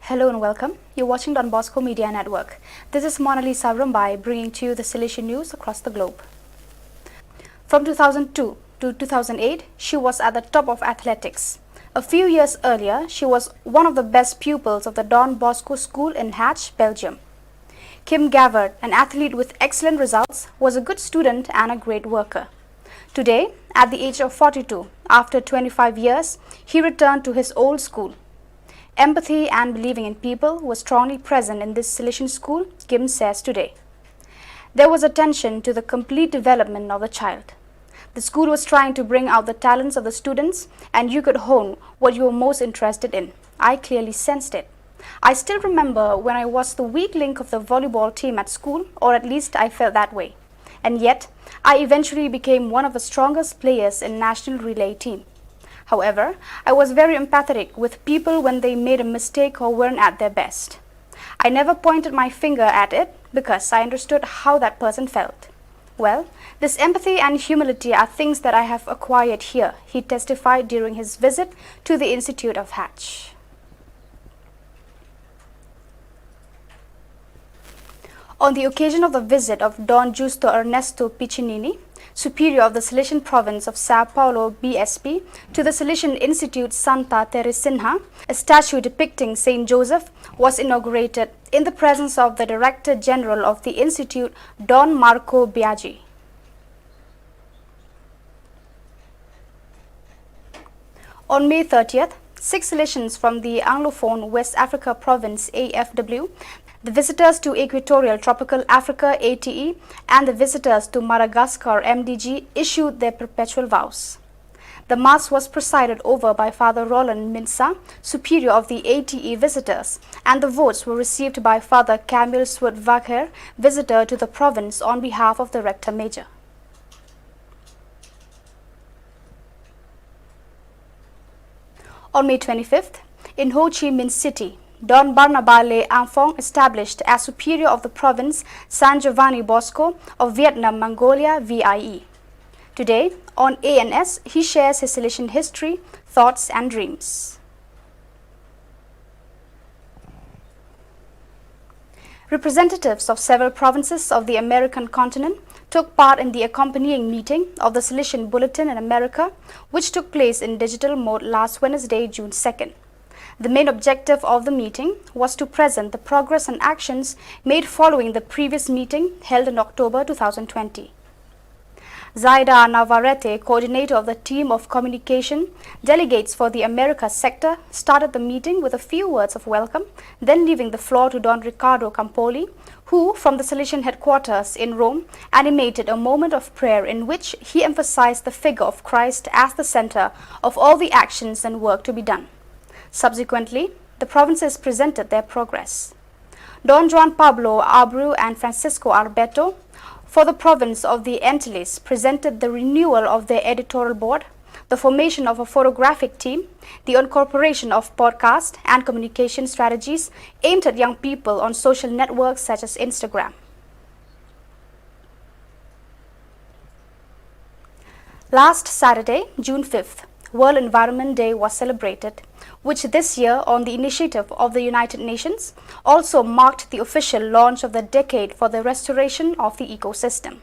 Hello and welcome. You're watching Don Bosco Media Network. This is Monalisa Rumbai bringing to you the Salesian news across the globe. From 2002 to 2008, she was at the top of athletics. A few years earlier, she was one of the best pupils of the Don Bosco School in Hatch, Belgium. Kim Gavard, an athlete with excellent results, was a good student and a great worker. Today, at the age of 42, after 25 years, he returned to his old school. Empathy and believing in people was strongly present in this Salesian school, Kim says today. There was attention to the complete development of the child. The school was trying to bring out the talents of the students, and you could hone what you were most interested in. I clearly sensed it. I still remember when I was the weak link of the volleyball team at school, or at least I felt that way. And yet, I eventually became one of the strongest players in national relay team. However, I was very empathetic with people when they made a mistake or weren't at their best. I never pointed my finger at it because I understood how that person felt. Well, this empathy and humility are things that I have acquired here, he testified during his visit to the Institute of Hatch. On the occasion of the visit of Don Justo Ernesto Piccinini, Superior of the Salesian Province of Sao Paulo BSP, to the Salesian Institute Santa Teresinha, a statue depicting Saint Joseph was inaugurated in the presence of the Director General of the Institute, Don Marco Biaggi. On May 30th, 6 Salesians from the Anglophone West Africa Province AFW, the visitors to Equatorial Tropical Africa ATE, and the visitors to Madagascar MDG issued their perpetual vows. The Mass was presided over by Father Roland Minsa, Superior of the ATE visitors, and the votes were received by Father Camille Swart-Wacker, visitor to the province on behalf of the Rector Major. On May 25th, in Ho Chi Minh City, Don Barnaba Le Enfant, established as Superior of the Province San Giovanni Bosco of Vietnam Mongolia VIE. Today, on ANS, he shares his Salesian history, thoughts and dreams. Representatives of several provinces of the American continent took part in the accompanying meeting of the Salesian Bulletin in America, which took place in digital mode last Wednesday, June 2nd. The main objective of the meeting was to present the progress and actions made following the previous meeting held in October 2020. Zaida Navarrete, coordinator of the team of communication delegates for the Americas sector, started the meeting with a few words of welcome, then leaving the floor to Don Ricardo Campoli, who, from the Salesian headquarters in Rome, animated a moment of prayer in which he emphasized the figure of Christ as the center of all the actions and work to be done. Subsequently, the provinces presented their progress. Don Juan Pablo Abreu and Francisco Alberto, for the province of the Antilles, presented the renewal of their editorial board, the formation of a photographic team, the incorporation of podcast and communication strategies aimed at young people on social networks such as Instagram. Last Saturday, June 5th, World Environment Day was celebrated, which this year, on the initiative of the United Nations, also marked the official launch of the Decade for the Restoration of the Ecosystem.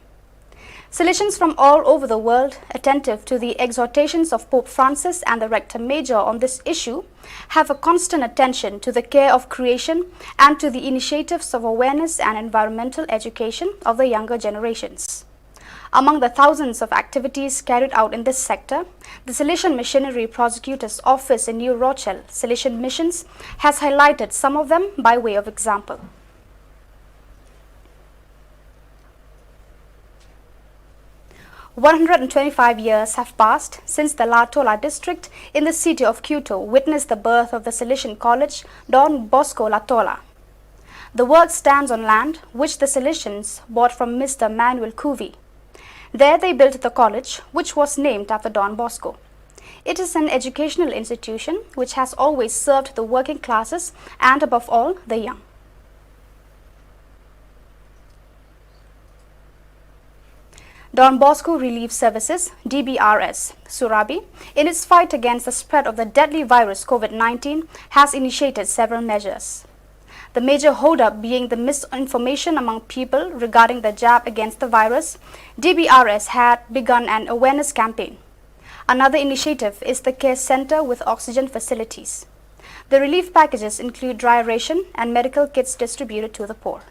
Salesians from all over the world, attentive to the exhortations of Pope Francis and the Rector Major on this issue, have a constant attention to the care of creation and to the initiatives of awareness and environmental education of the younger generations. Among the thousands of activities carried out in this sector, the Salesian Missionary Prosecutor's Office in New Rochelle, Salesian Missions, has highlighted some of them by way of example. "125 years have passed since the La Tola district in the city of Quito witnessed the birth of the Salesian College Don Bosco La Tola. The work stands on land which the Salesians bought from Mr. Manuel Cuvey. There they built the college, which was named after Don Bosco. It is an educational institution which has always served the working classes and, above all, the young. Don Bosco Relief Services, DBRS, Surabi, in its fight against the spread of the deadly virus COVID-19, has initiated several measures. The major holdup being the misinformation among people regarding the jab against the virus, DBRS had begun an awareness campaign. Another initiative is the care center with oxygen facilities. The relief packages include dry ration and medical kits distributed to the poor.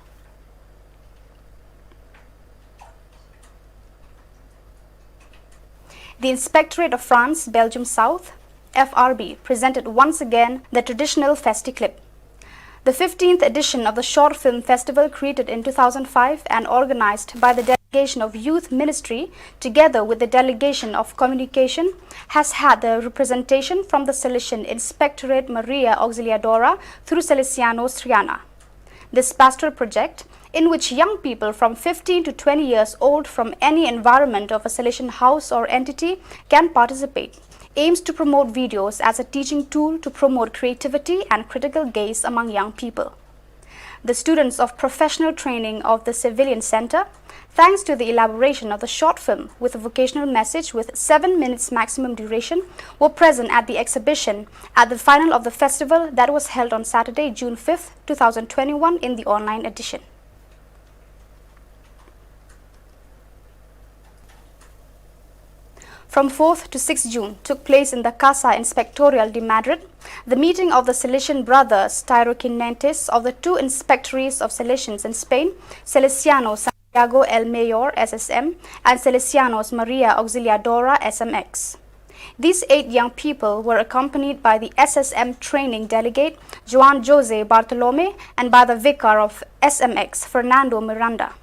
The Inspectorate of France, Belgium South, FRB, presented once again the traditional Festi clip. The 15th edition of the Short Film Festival, created in 2005 and organized by the Delegation of Youth Ministry together with the Delegation of Communication, has had the representation from the Salesian Inspectorate Maria Auxiliadora through Salesianos Triana. This pastoral project, in which young people from 15 to 20 years old from any environment of a Salesian house or entity can participate, aims to promote videos as a teaching tool to promote creativity and critical gaze among young people. The students of professional training of the Civilian Center, thanks to the elaboration of the short film with a vocational message with 7 minutes maximum duration, were present at the exhibition at the final of the festival that was held on Saturday, June 5, 2021 in the online edition. From 4th to 6th June took place in the Casa Inspectorial de Madrid the meeting of the Salesian brothers Tyroquinenses of the two inspectorates of Salesians in Spain, Salesianos Santiago El Mayor SSM and Salesianos Maria Auxiliadora SMX. These 8 young people were accompanied by the SSM training delegate Juan Jose Bartolome and by the vicar of SMX Fernando Miranda.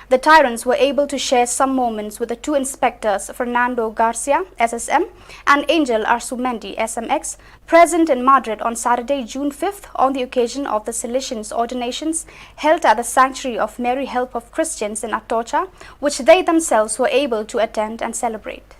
The Tyrants were able to share some moments with the two inspectors Fernando Garcia, SSM, and Angel Arsumendi, SMX, present in Madrid on Saturday, June 5th on the occasion of the Salesians' ordinations held at the Sanctuary of Mary Help of Christians in Atocha, which they themselves were able to attend and celebrate.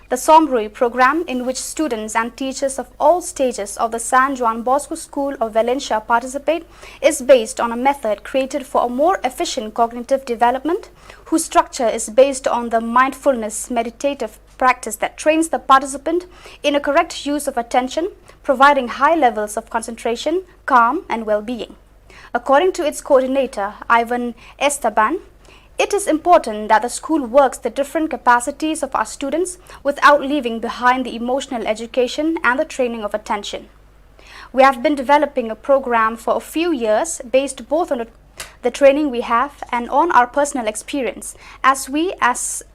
The Sombrui program, in which students and teachers of all stages of the San Juan Bosco School of Valencia participate, is based on a method created for a more efficient cognitive development, whose structure is based on the mindfulness meditative practice that trains the participant in a correct use of attention, providing high levels of concentration, calm, and well-being. According to its coordinator, Ivan Esteban, it is important that the school works the different capacities of our students without leaving behind the emotional education and the training of attention. We have been developing a program for a few years based both on the training we have and on our personal experience, as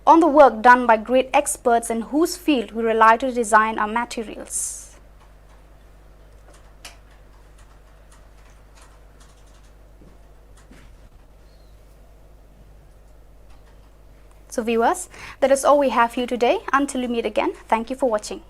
on the work done by great experts in whose field we rely to design our materials. So viewers, that is all we have for you today. Until we meet again, thank you for watching.